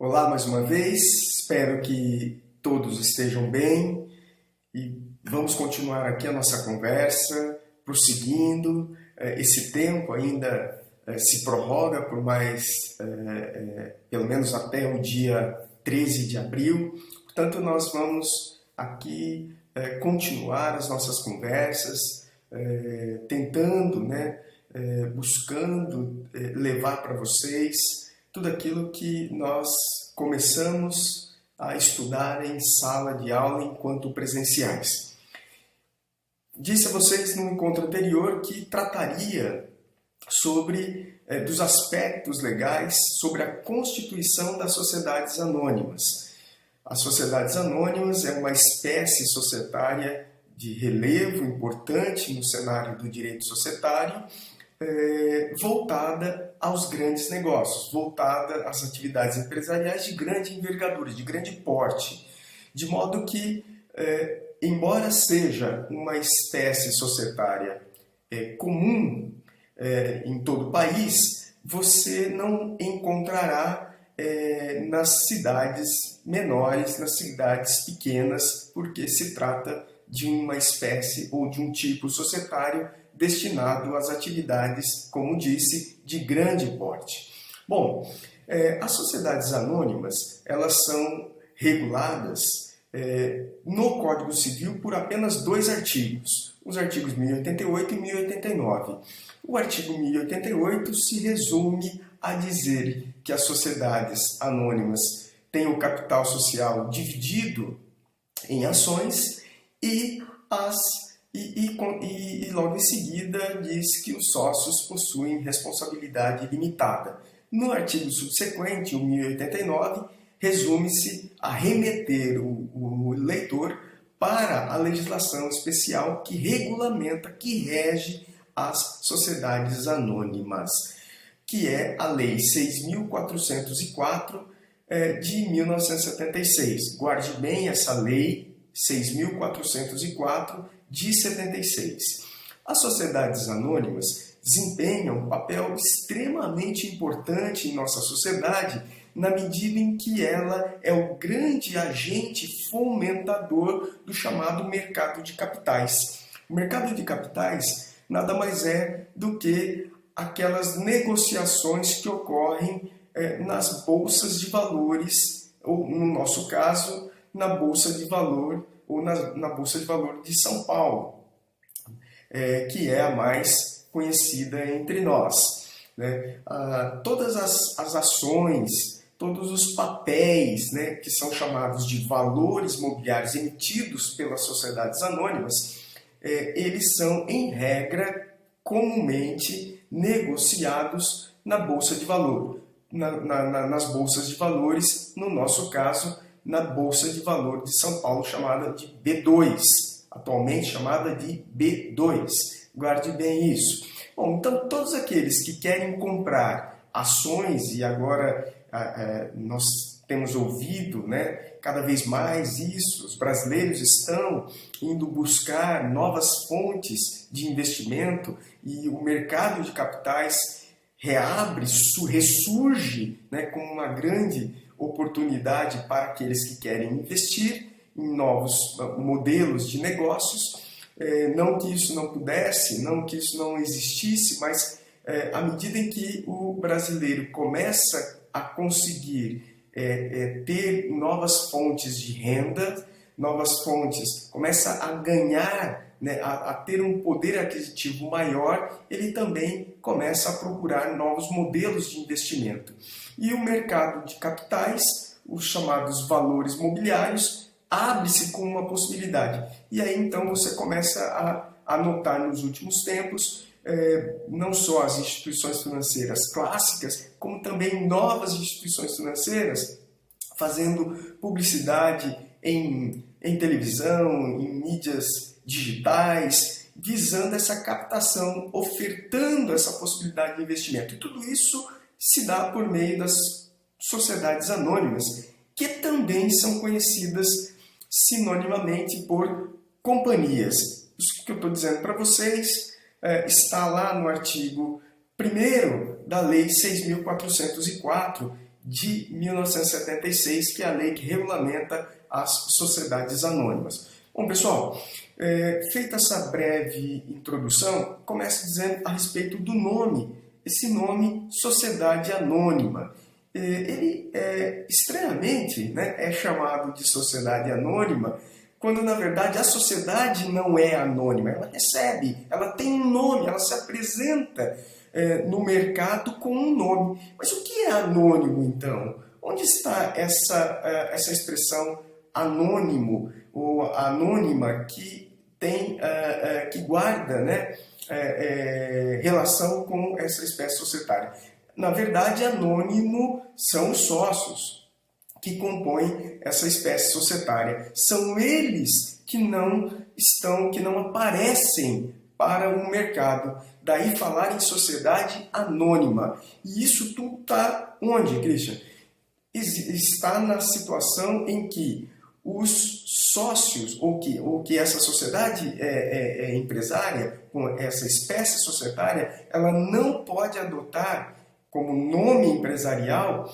Olá mais uma vez, espero que todos estejam bem e vamos continuar aqui a nossa conversa, prosseguindo. Esse tempo ainda se prorroga por mais, pelo menos até o dia 13 de abril, portanto nós vamos aqui continuar as nossas conversas, tentando, buscando levar para vocês tudo aquilo que nós começamos a estudar em sala de aula enquanto presenciais. Disse a vocês no encontro anterior que trataria dos aspectos legais sobre a constituição das sociedades anônimas. As sociedades anônimas é uma espécie societária de relevo importante no cenário do direito societário, voltada aos grandes negócios, voltada às atividades empresariais de grande envergadura, de grande porte, de modo que, embora seja uma espécie societária comum em todo o país, você não encontrará nas cidades menores, nas cidades pequenas, porque se trata de uma espécie ou de um tipo societário destinado às atividades, como disse, de grande porte. Bom, as sociedades anônimas, elas são reguladas no Código Civil por apenas 2 artigos, os artigos 1088 e 1089. O artigo 1088 se resume a dizer que as sociedades anônimas têm o capital social dividido em ações e logo em seguida diz que os sócios possuem responsabilidade limitada. No artigo subsequente, o 1089, resume-se a remeter o leitor para a legislação especial que regulamenta, que rege as sociedades anônimas, que é a Lei 6.404 de 1976. Guarde bem essa Lei 6.404 de 76. As sociedades anônimas desempenham um papel extremamente importante em nossa sociedade, na medida em que ela é o grande agente fomentador do chamado mercado de capitais. O mercado de capitais nada mais é do que aquelas negociações que ocorrem nas bolsas de valores, ou no nosso caso, na Bolsa de Valor ou na Bolsa de Valor de São Paulo, que é a mais conhecida entre nós. Todas as ações, todos os papéis, que são chamados de valores mobiliários emitidos pelas sociedades anônimas, eles são, em regra, comumente negociados na Bolsa de Valor, nas bolsas de valores, no nosso caso, na Bolsa de Valor de São Paulo, chamada de B2, atualmente chamada de B2. Guarde bem isso. Bom, então, todos aqueles que querem comprar ações, e agora nós temos ouvido cada vez mais isso, os brasileiros estão indo buscar novas fontes de investimento e o mercado de capitais ressurge como uma grande oportunidade para aqueles que querem investir em novos modelos de negócios. Não que isso não pudesse, não que isso não existisse, mas à medida em que o brasileiro começa a conseguir ter novas fontes de renda, novas fontes, começa a ganhar, a ter um poder aquisitivo maior, ele também começa a procurar novos modelos de investimento. E o mercado de capitais, os chamados valores mobiliários, abre-se com uma possibilidade. E aí então você começa a notar nos últimos tempos não só as instituições financeiras clássicas, como também novas instituições financeiras fazendo publicidade em televisão, em mídias digitais, visando essa captação, ofertando essa possibilidade de investimento. E tudo isso se dá por meio das sociedades anônimas, que também são conhecidas sinonimamente por companhias. Isso que eu estou dizendo para vocês está lá no artigo 1º da Lei 6.404 de 1976, que é a lei que regulamenta as sociedades anônimas. Bom, pessoal, feita essa breve introdução, comece dizendo a respeito do nome, esse nome Sociedade Anônima. Ele estranhamente, né, é chamado de Sociedade Anônima, quando na verdade a sociedade não é anônima, ela recebe, ela tem um nome, ela se apresenta no mercado com um nome. Mas o que é anônimo então? Onde está essa expressão anônimo ou anônima que tem, que guarda, né, relação com essa espécie societária? Na verdade, anônimo são os sócios que compõem essa espécie societária. São eles que não aparecem para o mercado. Daí falar em sociedade anônima. E isso tudo está onde, Christian? Está na situação em que os sócios, ou que essa sociedade empresária, com essa espécie societária, ela não pode adotar como nome empresarial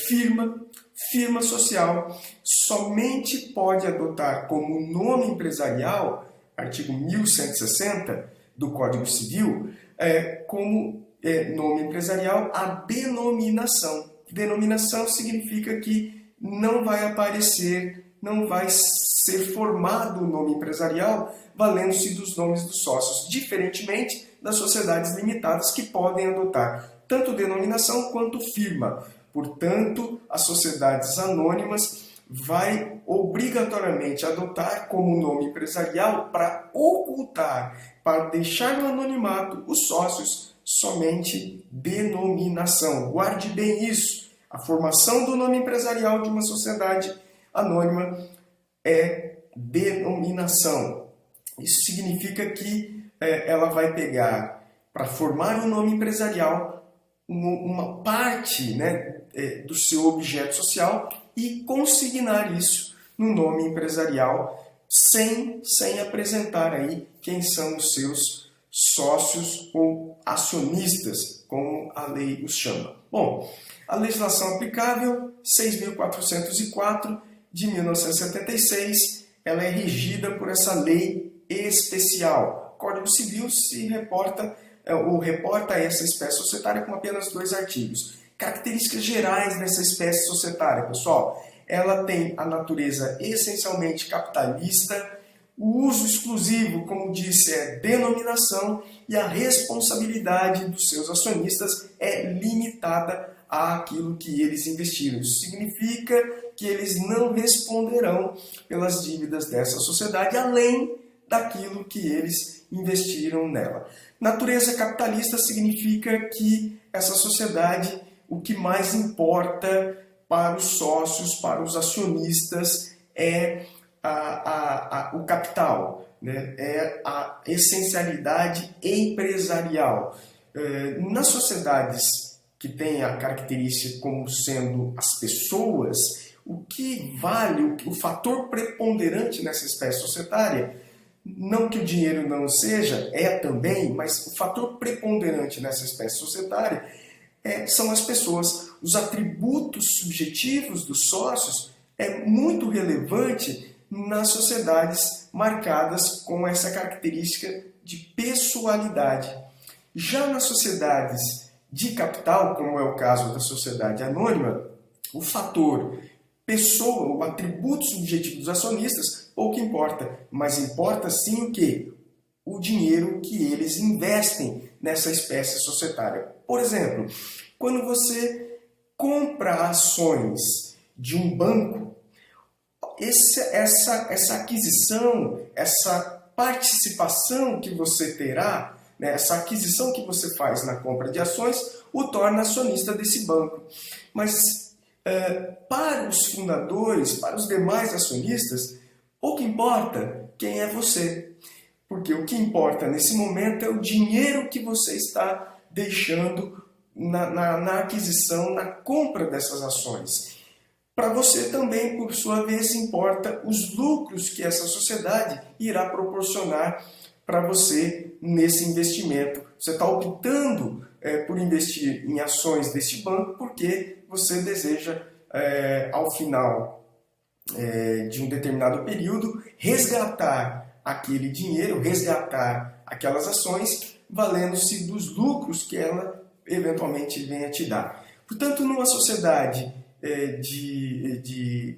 firma social. Somente pode adotar como nome empresarial, artigo 1160 do Código Civil, como nome empresarial a denominação. Denominação significa que não vai aparecer, não vai ser formado o nome empresarial valendo-se dos nomes dos sócios, diferentemente das sociedades limitadas que podem adotar tanto denominação quanto firma. Portanto, as sociedades anônimas vai obrigatoriamente adotar como nome empresarial para ocultar, para deixar no anonimato os sócios, somente denominação. Guarde bem isso. A formação do nome empresarial de uma sociedade anônima é denominação. Isso significa que ela vai pegar, para formar um nome empresarial, uma parte, né, do seu objeto social e consignar isso no nome empresarial sem apresentar aí quem são os seus sócios ou acionistas, como a lei os chama. Bom, a legislação aplicável 6.404 de 1976, ela é regida por essa lei especial. O Código Civil reporta essa espécie societária com apenas 2 artigos. Características gerais dessa espécie societária, pessoal. Ela tem a natureza essencialmente capitalista, o uso exclusivo, como disse, é denominação, e a responsabilidade dos seus acionistas é limitada àquilo que eles investiram. Isso significa que eles não responderão pelas dívidas dessa sociedade, além daquilo que eles investiram nela. Natureza capitalista significa que essa sociedade, o que mais importa para os sócios, para os acionistas, é o capital, né? É a essencialidade empresarial. Nas sociedades que têm a característica como sendo as pessoas, o que vale, o fator preponderante nessa espécie societária, não que o dinheiro não seja, também, mas o fator preponderante nessa espécie societária são as pessoas. Os atributos subjetivos dos sócios é muito relevante nas sociedades marcadas com essa característica de pessoalidade. Já nas sociedades de capital, como é o caso da sociedade anônima, o fator pessoa, o atributo subjetivo dos acionistas, pouco importa, mas importa sim o quê? O dinheiro que eles investem nessa espécie societária. Por exemplo, quando você compra ações de um banco, essa aquisição, essa participação que você terá, né, essa aquisição que você faz na compra de ações, o torna acionista desse banco. Mas para os fundadores, para os demais acionistas, pouco importa quem é você. Porque o que importa nesse momento é o dinheiro que você está deixando na aquisição, na compra dessas ações. Para você também, por sua vez, importa os lucros que essa sociedade irá proporcionar para você nesse investimento. Você está optando por investir em ações deste banco porque você deseja, ao final de um determinado período, resgatar aquele dinheiro, resgatar aquelas ações, valendo-se dos lucros que ela eventualmente venha te dar. Portanto, numa sociedade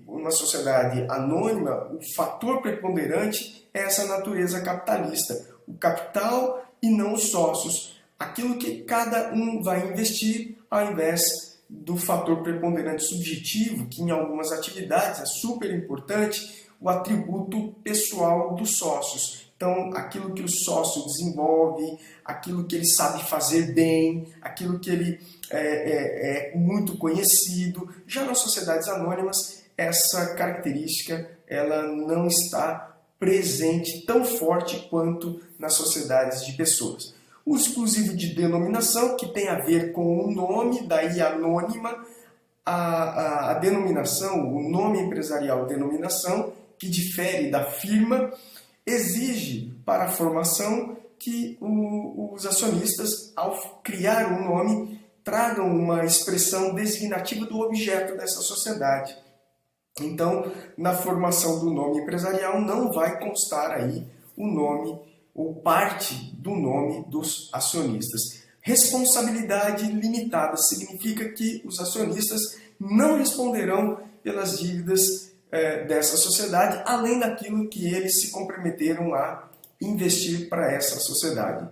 uma sociedade anônima, o fator preponderante é essa natureza capitalista, o capital e não os sócios, aquilo que cada um vai investir ao invés do fator preponderante subjetivo, que em algumas atividades é super importante, o atributo pessoal dos sócios. Então, aquilo que o sócio desenvolve, aquilo que ele sabe fazer bem, aquilo que ele é muito conhecido. Já nas sociedades anônimas, essa característica ela não está presente tão forte quanto nas sociedades de pessoas. O exclusivo de denominação, que tem a ver com o nome, daí anônima, a denominação, o nome empresarial denominação, que difere da firma, exige para a formação que os acionistas, ao criar um nome, tragam uma expressão designativa do objeto dessa sociedade. Então, na formação do nome empresarial não vai constar aí o nome ou parte do nome dos acionistas. Responsabilidade limitada significa que os acionistas não responderão pelas dívidas dessa sociedade, além daquilo que eles se comprometeram a investir para essa sociedade.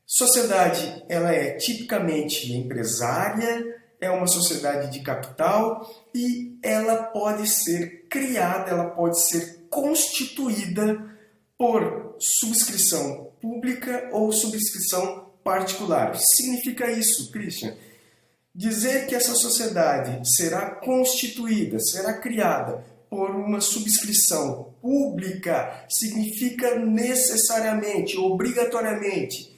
Sociedade, ela é tipicamente empresária, é uma sociedade de capital e ela pode ser criada, ela pode ser constituída por subscrição pública ou subscrição particular. O que significa isso, Christian? Dizer que essa sociedade será constituída, será criada por uma subscrição pública significa necessariamente, obrigatoriamente,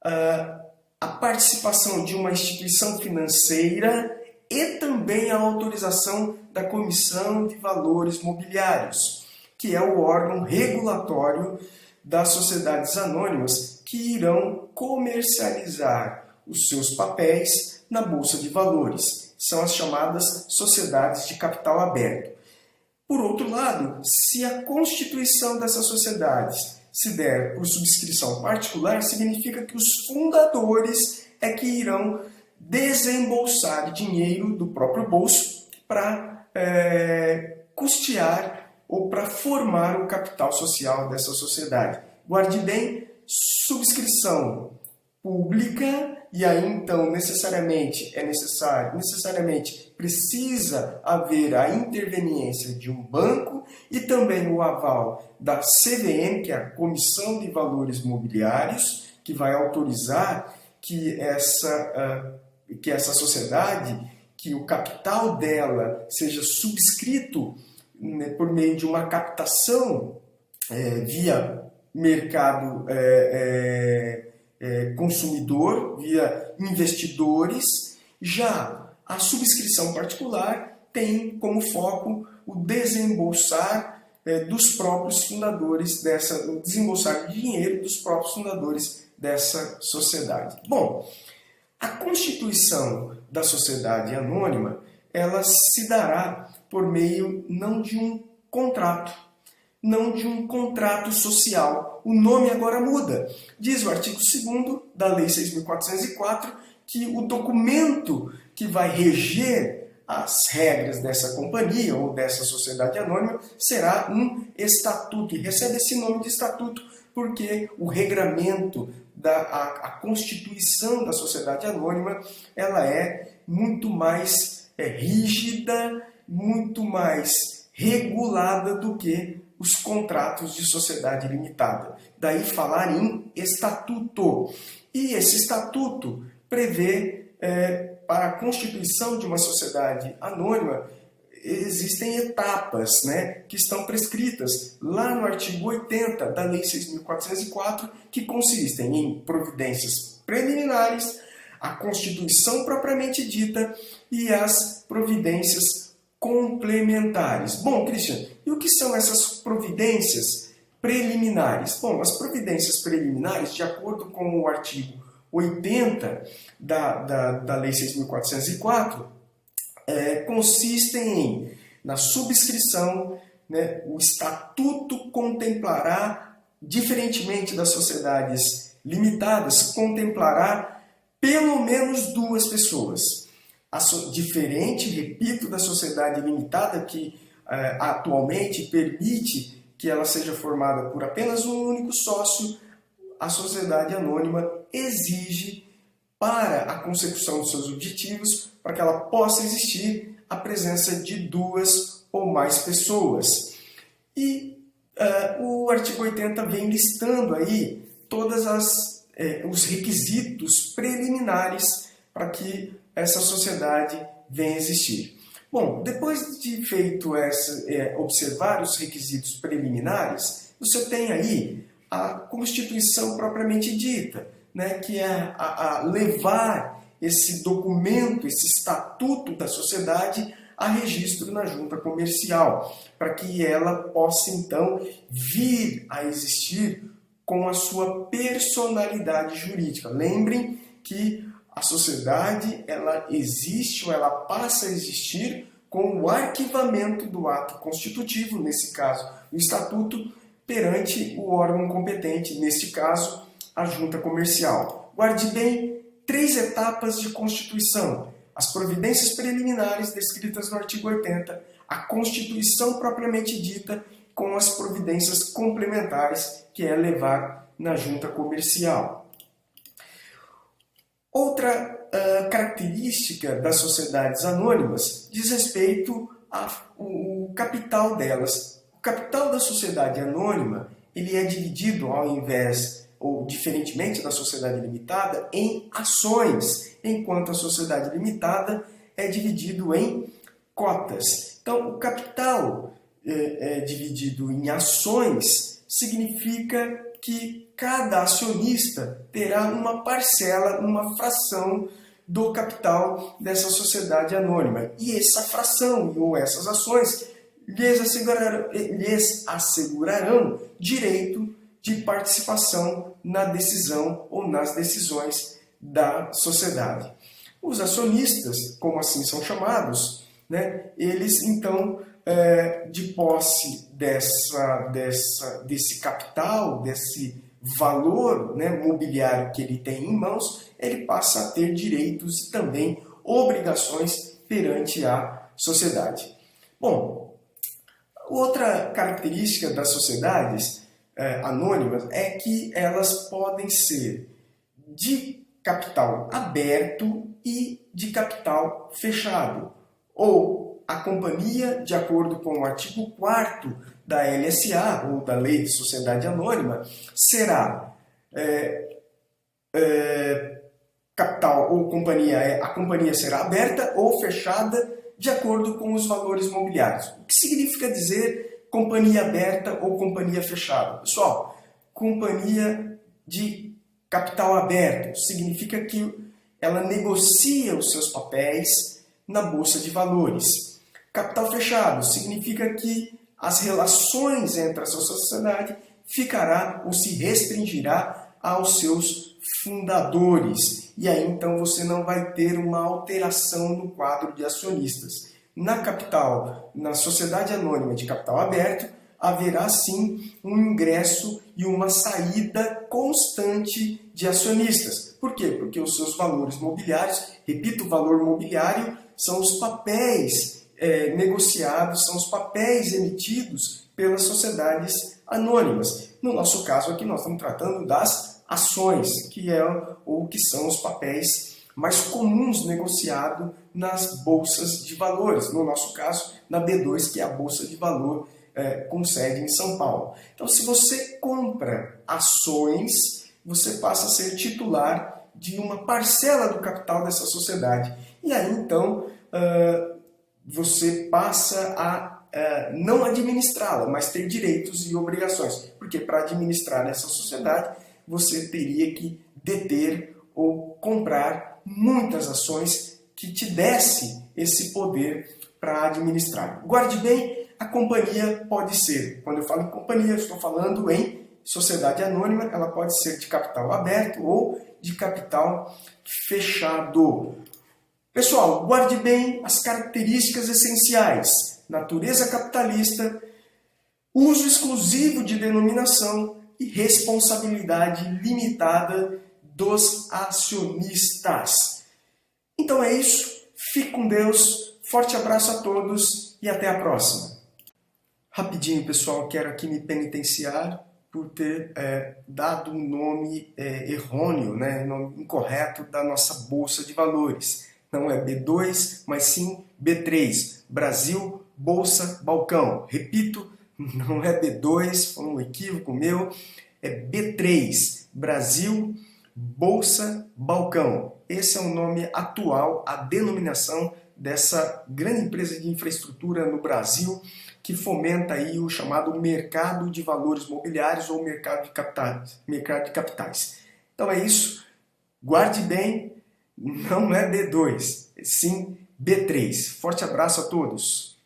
a participação de uma instituição financeira e também a autorização da Comissão de Valores Mobiliários, que é o órgão regulatório das sociedades anônimas que irão comercializar os seus papéis na Bolsa de Valores. São as chamadas sociedades de capital aberto. Por outro lado, se a constituição dessas sociedades se der por subscrição particular, significa que os fundadores é que irão desembolsar dinheiro do próprio bolso para custear ou para formar o capital social dessa sociedade. Guarde bem, subscrição pública, e aí então necessariamente precisa haver a interveniência de um banco e também o aval da CVM, que é a Comissão de Valores Mobiliários, que vai autorizar que essa sociedade, que o capital dela seja subscrito por meio de uma captação via mercado consumidor, via investidores. Já a subscrição particular tem como foco o desembolsar dos próprios fundadores o desembolsar de dinheiro dos próprios fundadores dessa sociedade. Bom, a constituição da sociedade anônima, ela se dará por meio não de um contrato social. O nome agora muda. Diz o artigo 2º da Lei 6.404 que o documento que vai reger as regras dessa companhia ou dessa sociedade anônima será um estatuto. E recebe esse nome de estatuto porque o regramento, a constituição da sociedade anônima, ela é muito mais rígida, muito mais regulada do que os contratos de sociedade limitada. Daí falar em estatuto. E esse estatuto prevê, para a constituição de uma sociedade anônima, existem etapas, que estão prescritas lá no artigo 80 da Lei 6.404, que consistem em providências preliminares, a constituição propriamente dita e as providências complementares. Bom, Christian, e o que são essas providências preliminares? Bom, as providências preliminares, de acordo com o artigo 80 da Lei 6.404, consistem em, na subscrição, né, o estatuto contemplará, diferentemente das sociedades limitadas, contemplará pelo menos 2 pessoas. Diferente, repito, da sociedade limitada, que atualmente permite que ela seja formada por apenas um único sócio, a sociedade anônima exige, para a consecução dos seus objetivos, para que ela possa existir, a presença de 2 ou mais pessoas. E o artigo 80 vem listando aí todos os requisitos preliminares para que essa sociedade venha existir. Bom, depois de feito observar os requisitos preliminares, você tem aí a Constituição propriamente dita, né, que é a levar esse documento, esse estatuto da sociedade a registro na junta comercial, para que ela possa então vir a existir com a sua personalidade jurídica. Lembrem que a sociedade ela existe ou ela passa a existir com o arquivamento do ato constitutivo, nesse caso o estatuto, perante o órgão competente, neste caso a junta comercial. Guarde bem 3 etapas de constituição: as providências preliminares descritas no artigo 80, a Constituição propriamente dita, com as providências complementares, que é levar na junta comercial. Outra característica das sociedades anônimas diz respeito ao capital delas. O capital da sociedade anônima ele é dividido, ao invés ou diferentemente da sociedade limitada, em ações, enquanto a sociedade limitada é dividido em cotas. Então, o capital dividido em ações significa que cada acionista terá uma parcela, uma fração do capital dessa sociedade anônima. E essa fração ou essas ações lhes assegurarão direito de participação na decisão ou nas decisões da sociedade. Os acionistas, como assim são chamados, né, eles então, de posse desse capital, desse valor, né, mobiliário que ele tem em mãos, ele passa a ter direitos e também obrigações perante a sociedade. Bom, outra característica das sociedades anônimas é que elas podem ser de capital aberto e de capital fechado. Ou a companhia, de acordo com o artigo 4º da LSA, ou da Lei de Sociedade Anônima, será capital ou companhia, a companhia será aberta ou fechada de acordo com os valores mobiliários. O que significa dizer companhia aberta ou companhia fechada? Pessoal, companhia de capital aberto significa que ela negocia os seus papéis na Bolsa de Valores. Capital fechado significa que as relações entre a sua sociedade ficará ou se restringirá aos seus fundadores. E aí então você não vai ter uma alteração no quadro de acionistas. Na sociedade anônima de capital aberto, haverá sim um ingresso e uma saída constante de acionistas. Por quê? Porque os seus valores mobiliários, repito, o valor mobiliário são os papéis negociados, são os papéis emitidos pelas sociedades anônimas. No nosso caso aqui nós estamos tratando das ações, que são os papéis mais comuns negociados nas bolsas de valores. No nosso caso, na B2, que é a Bolsa de Valor com sede em São Paulo. Então, se você compra ações, você passa a ser titular de uma parcela do capital dessa sociedade. E aí, então, você passa a não administrá-la, mas ter direitos e obrigações. Porque para administrar essa sociedade, você teria que deter ou comprar muitas ações que te desse esse poder para administrar. Guarde bem, a companhia pode ser, quando eu falo em companhia, eu estou falando em sociedade anônima, ela pode ser de capital aberto ou de capital fechado. Pessoal, guarde bem as características essenciais: natureza capitalista, uso exclusivo de denominação e responsabilidade limitada dos acionistas. Então é isso, fique com Deus, forte abraço a todos e até a próxima. Rapidinho, pessoal, quero aqui me penitenciar por ter dado um nome errôneo, nome incorreto da nossa Bolsa de Valores. Não é B2, mas sim B3, Brasil Bolsa Balcão. Repito, não é B2, foi um equívoco meu, é B3, Brasil Bolsa Balcão. Esse é o nome atual, a denominação dessa grande empresa de infraestrutura no Brasil que fomenta aí o chamado mercado de valores mobiliários ou mercado de capitais. Então é isso, guarde bem, não é B2, sim B3. Forte abraço a todos!